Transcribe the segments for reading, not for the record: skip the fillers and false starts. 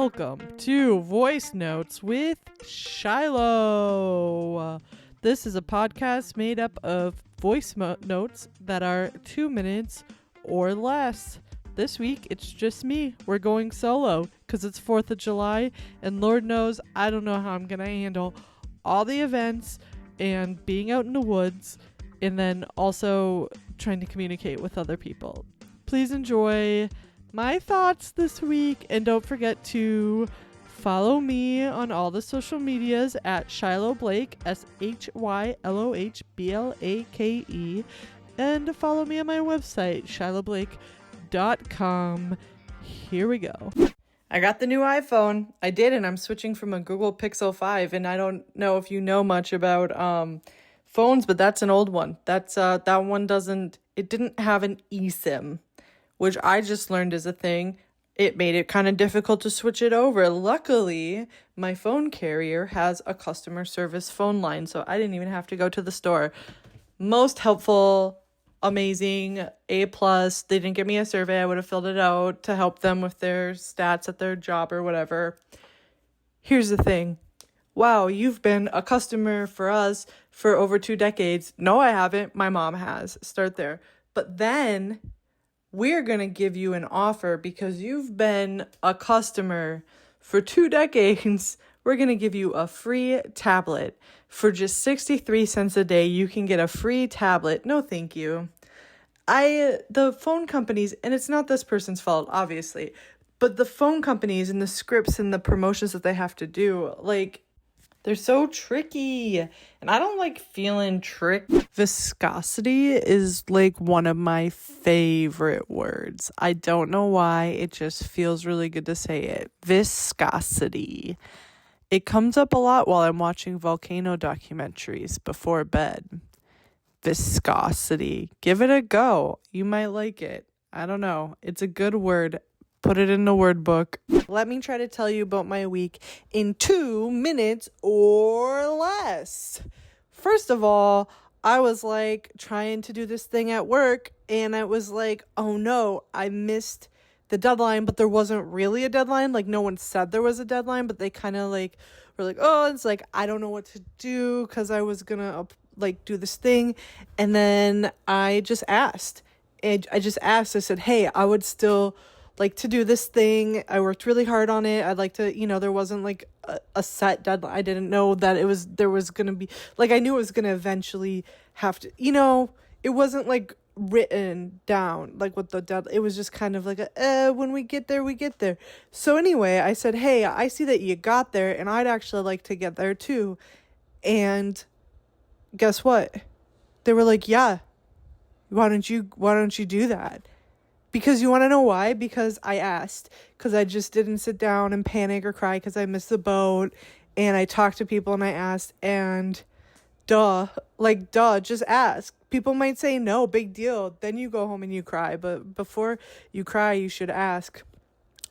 Welcome to Voice Notes with Shyloh. This is a podcast made up of voice notes that are 2 minutes or less. This week, it's just me. We're going solo because it's 4th of July, and Lord knows I don't know how I'm going to handle all the events and being out in the woods, and then also trying to communicate with other people. Please enjoy my thoughts this week, and don't forget to follow me on all the social medias at shylohblake, SHYLOHBLAKE, and follow me on my website, shylohblake.com. Here we go. I got the new iPhone. I did, and I'm switching from a Google Pixel 5, and I don't know if you know much about phones, but that's an old one. That one didn't have an eSIM, which I just learned is a thing. It made it kind of difficult to switch it over. Luckily, my phone carrier has a customer service phone line, so I didn't even have to go to the store. Most helpful, amazing, A+. They didn't give me a survey. I would have filled it out to help them with their stats at their job or whatever. Here's the thing. Wow, you've been a customer for us for over 2 decades. No, I haven't. My mom has. Start there. But then we're going to give you an offer because you've been a customer for 2 decades. We're going to give you a free tablet. For just 63 cents a day, you can get a free tablet. No, thank you. The phone companies, and it's not this person's fault, obviously, but the phone companies and the scripts and the promotions that they have to do, they're so tricky, and I don't like feeling tricked. Viscosity is one of my favorite words. I don't know why, it just feels really good to say it. Viscosity. It comes up a lot while I'm watching volcano documentaries before bed. Viscosity. Give it a go. You might like it. I don't know. It's a good word. Put it in the word book. Let me try to tell you about my week in 2 minutes or less. First of all, I was trying to do this thing at work, and I was oh no, I missed the deadline, but there wasn't really a deadline. No one said there was a deadline, but they kind of were oh, it's I don't know what to do because I was gonna do this thing. And then I just asked. I said, hey, I would still like to do this thing. I worked really hard on it. I'd like to, there wasn't a set deadline. I didn't know that there was going to be, I knew it was going to eventually have to, it wasn't written down, what the deadline. It was just kind of when we get there, we get there. So anyway, I said, hey, I see that you got there, and I'd actually like to get there too. And guess what? They were yeah, why don't you do that? Because you want to know why? Because I asked. Because I just didn't sit down and panic or cry because I missed the boat. And I talked to people and I asked. And just ask. People might say no, big deal. Then you go home and you cry. But before you cry, you should ask.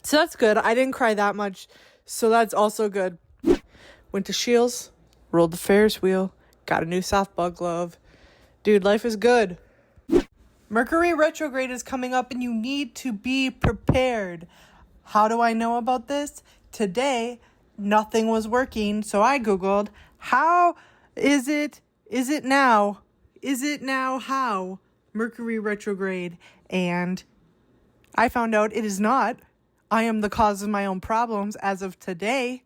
So that's good. I didn't cry that much. So that's also good. Went to Shields. Rolled the Ferris wheel. Got a new softball glove. Dude, life is good. Mercury retrograde is coming up, and you need to be prepared. How do I know about this? Today, nothing was working, so I Googled, how is it now how Mercury retrograde? And I found out it is not. I am the cause of my own problems as of today.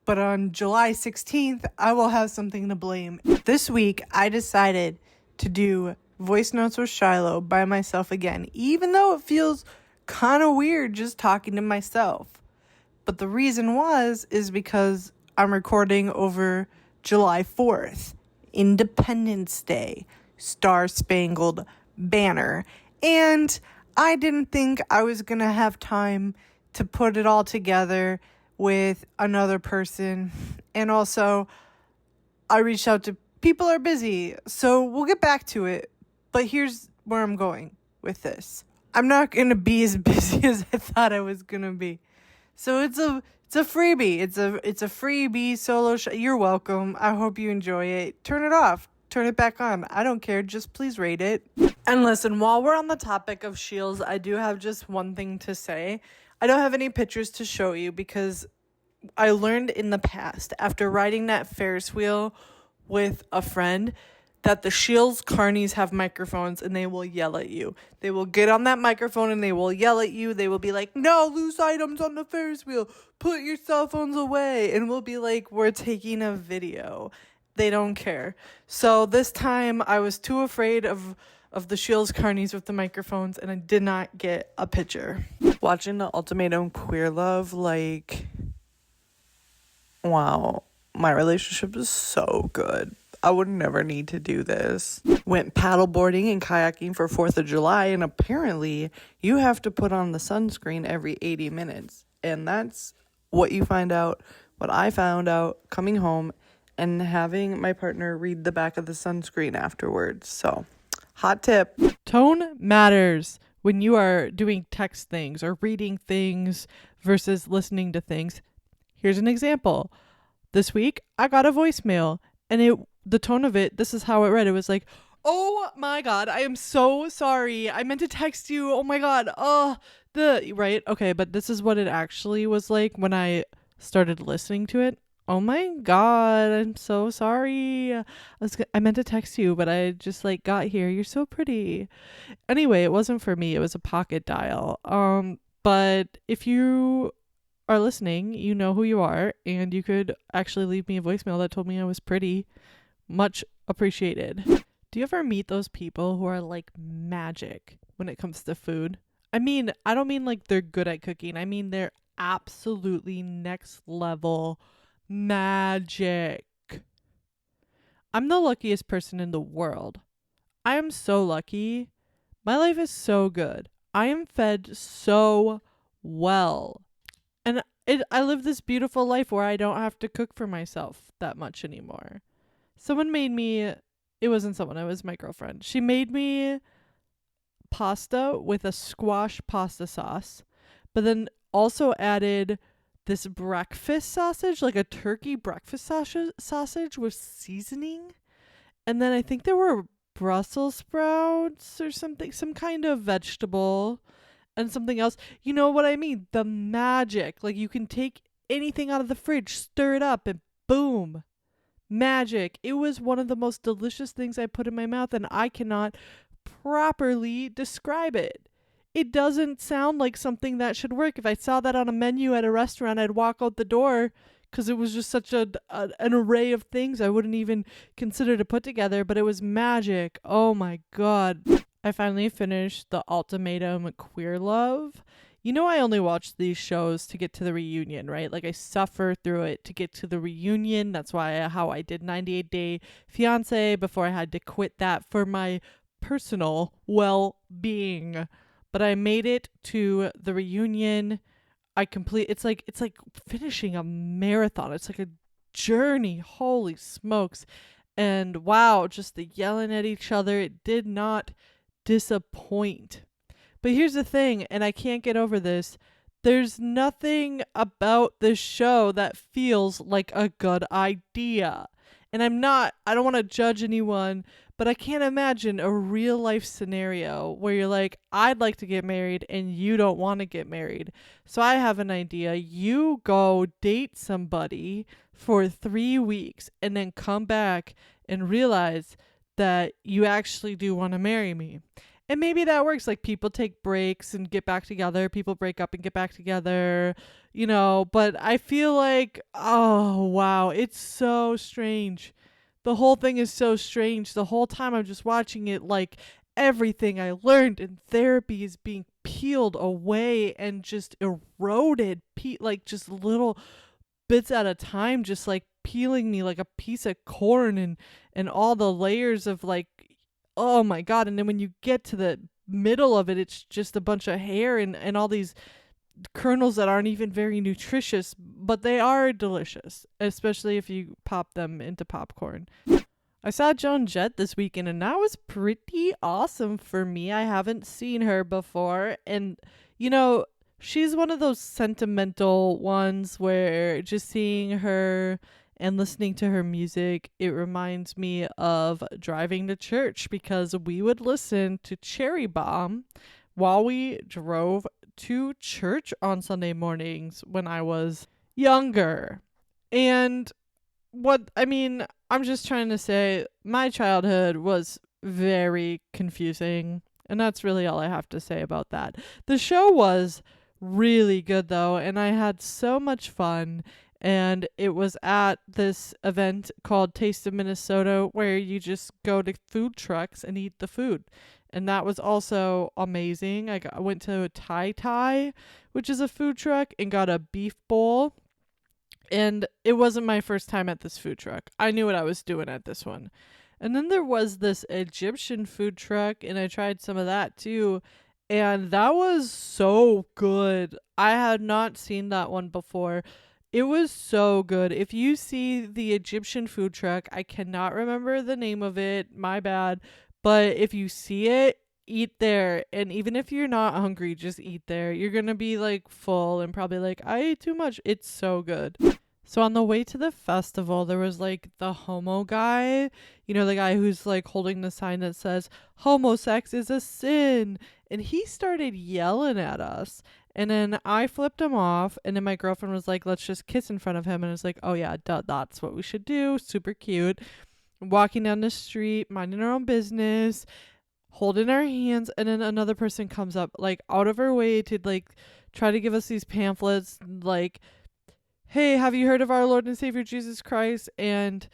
But on July 16th, I will have something to blame. This week, I decided to do Voice Notes with Shyloh by myself again, even though it feels kind of weird just talking to myself. But the reason is because I'm recording over July 4th, Independence Day, Star-Spangled Banner, and I didn't think I was going to have time to put it all together with another person. And also, I reached out to people are busy, so we'll get back to it. But here's where I'm going with this. I'm not going to be as busy as I thought I was going to be. So it's a freebie. It's a freebie solo show. You're welcome. I hope you enjoy it. Turn it off. Turn it back on. I don't care. Just please rate it. And listen, while we're on the topic of Shields, I do have just one thing to say. I don't have any pictures to show you because I learned in the past, after riding that Ferris wheel with a friend, that the Shields carnies have microphones and they will yell at you. They will get on that microphone and they will yell at you. They will be like, no loose items on the Ferris wheel. Put your cell phones away. And we'll be like, we're taking a video. They don't care. So this time I was too afraid of the Shields carnies with the microphones and I did not get a picture. Watching the Ultimatum Queer Love, like, wow, my relationship is so good. I would never need to do this. Went paddleboarding and kayaking for 4th of July, and apparently you have to put on the sunscreen every 80 minutes. And that's what I found out coming home and having my partner read the back of the sunscreen afterwards. So, hot tip. Tone matters when you are doing text things or reading things versus listening to things. Here's an example. This week, I got a voicemail, and the tone of it, this is how it read. It was like, oh my God, I am so sorry. I meant to text you. Oh my God. Right. Okay. But this is what it actually was like when I started listening to it. Oh my God, I'm so sorry. I meant to text you, but I just like got here. You're so pretty. Anyway, it wasn't for me. It was a pocket dial. But if you are listening, you know who you are, and you could actually leave me a voicemail that told me I was pretty. Much appreciated. Do you ever meet those people who are like magic when it comes to food? I mean, I don't mean like they're good at cooking. I mean, they're absolutely next level magic. I'm the luckiest person in the world. I am so lucky. My life is so good. I am fed so well. And I live this beautiful life where I don't have to cook for myself that much anymore. Someone made me, it wasn't someone, it was my girlfriend. She made me pasta with a squash pasta sauce, but then also added this breakfast sausage, like a turkey breakfast sausage with seasoning. And then I think there were Brussels sprouts or something, some kind of vegetable and something else. You know what I mean? The magic. Like you can take anything out of the fridge, stir it up, and boom. Magic. It was one of the most delicious things I put in my mouth, and I cannot properly describe it. It doesn't sound like something that should work. If I saw that on a menu at a restaurant, I'd walk out the door because it was just such an array of things I wouldn't even consider to put together, but it was magic. Oh my God. I finally finished the Ultimatum Queer Love. You know, I only watch these shows to get to the reunion, right? Like I suffer through it to get to the reunion. That's how I did 98 Day Fiancé before I had to quit that for my personal well-being. But I made it to the reunion. It's like finishing a marathon. It's like a journey. Holy smokes. And wow, just the yelling at each other. It did not disappoint. But here's the thing, and I can't get over this. There's nothing about this show that feels like a good idea. And I don't want to judge anyone, but I can't imagine a real life scenario where you're like, I'd like to get married and you don't want to get married. So I have an idea. You go date somebody for 3 weeks and then come back and realize that you actually do want to marry me. And maybe that works. Like people take breaks and get back together. People break up and get back together, you know. But I feel like, oh, wow, it's so strange. The whole thing is so strange. The whole time I'm just watching it, like everything I learned in therapy is being peeled away and just eroded, like just little bits at a time, just like peeling me like a piece of corn and all the layers of like, oh my God. And then when you get to the middle of it, it's just a bunch of hair and all these kernels that aren't even very nutritious, but they are delicious, especially if you pop them into popcorn. I saw Joan Jett this weekend and that was pretty awesome for me. I haven't seen her before. And, you know, she's one of those sentimental ones where just seeing her and listening to her music, it reminds me of driving to church because we would listen to Cherry Bomb while we drove to church on Sunday mornings when I was younger. And I'm just trying to say my childhood was very confusing. And that's really all I have to say about that. The show was really good though, and I had so much fun. And it was at this event called Taste of Minnesota where you just go to food trucks and eat the food. And that was also amazing. I went to Tai, which is a food truck, and got a beef bowl. And it wasn't my first time at this food truck. I knew what I was doing at this one. And then there was this Egyptian food truck, and I tried some of that too. And that was so good. I had not seen that one before. It was so good. If you see the Egyptian food truck, I cannot remember the name of it, my bad. But if you see it, eat there. And even if you're not hungry, just eat there. You're going to be like full and probably like, I ate too much. It's so good. So on the way to the festival, there was like the homo guy, the guy who's like holding the sign that says homosex is a sin. And he started yelling at us. And then I flipped him off. And then my girlfriend was like, let's just kiss in front of him. And it's like, oh yeah, that's what we should do. Super cute. Walking down the street, minding our own business, holding our hands. And then another person comes up like out of her way to like try to give us these pamphlets like, hey, have you heard of our Lord and Savior Jesus Christ? And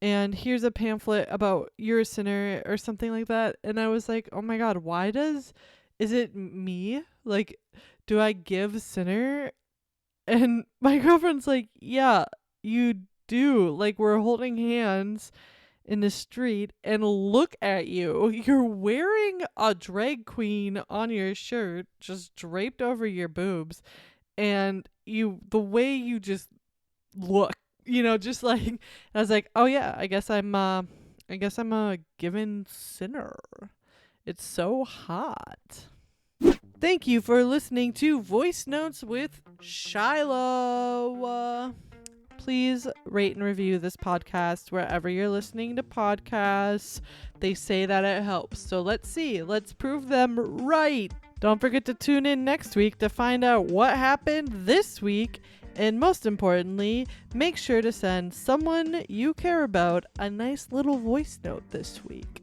here's a pamphlet about you're a sinner or something like that. And I was like, oh my God, is it me? Like, do I give sinner? And my girlfriend's like, yeah, you do. Like, we're holding hands in the street and look at you. You're wearing a drag queen on your shirt, just draped over your boobs. And the way you just look, just like, and I was like, oh yeah, I guess I'm a given sinner. It's so hot. Thank you for listening to Voice Notes with Shyloh. Please rate and review this podcast wherever you're listening to podcasts. They say that it helps. So let's see. Let's prove them right. Don't forget to tune in next week to find out what happened this week. And most importantly, make sure to send someone you care about a nice little voice note this week.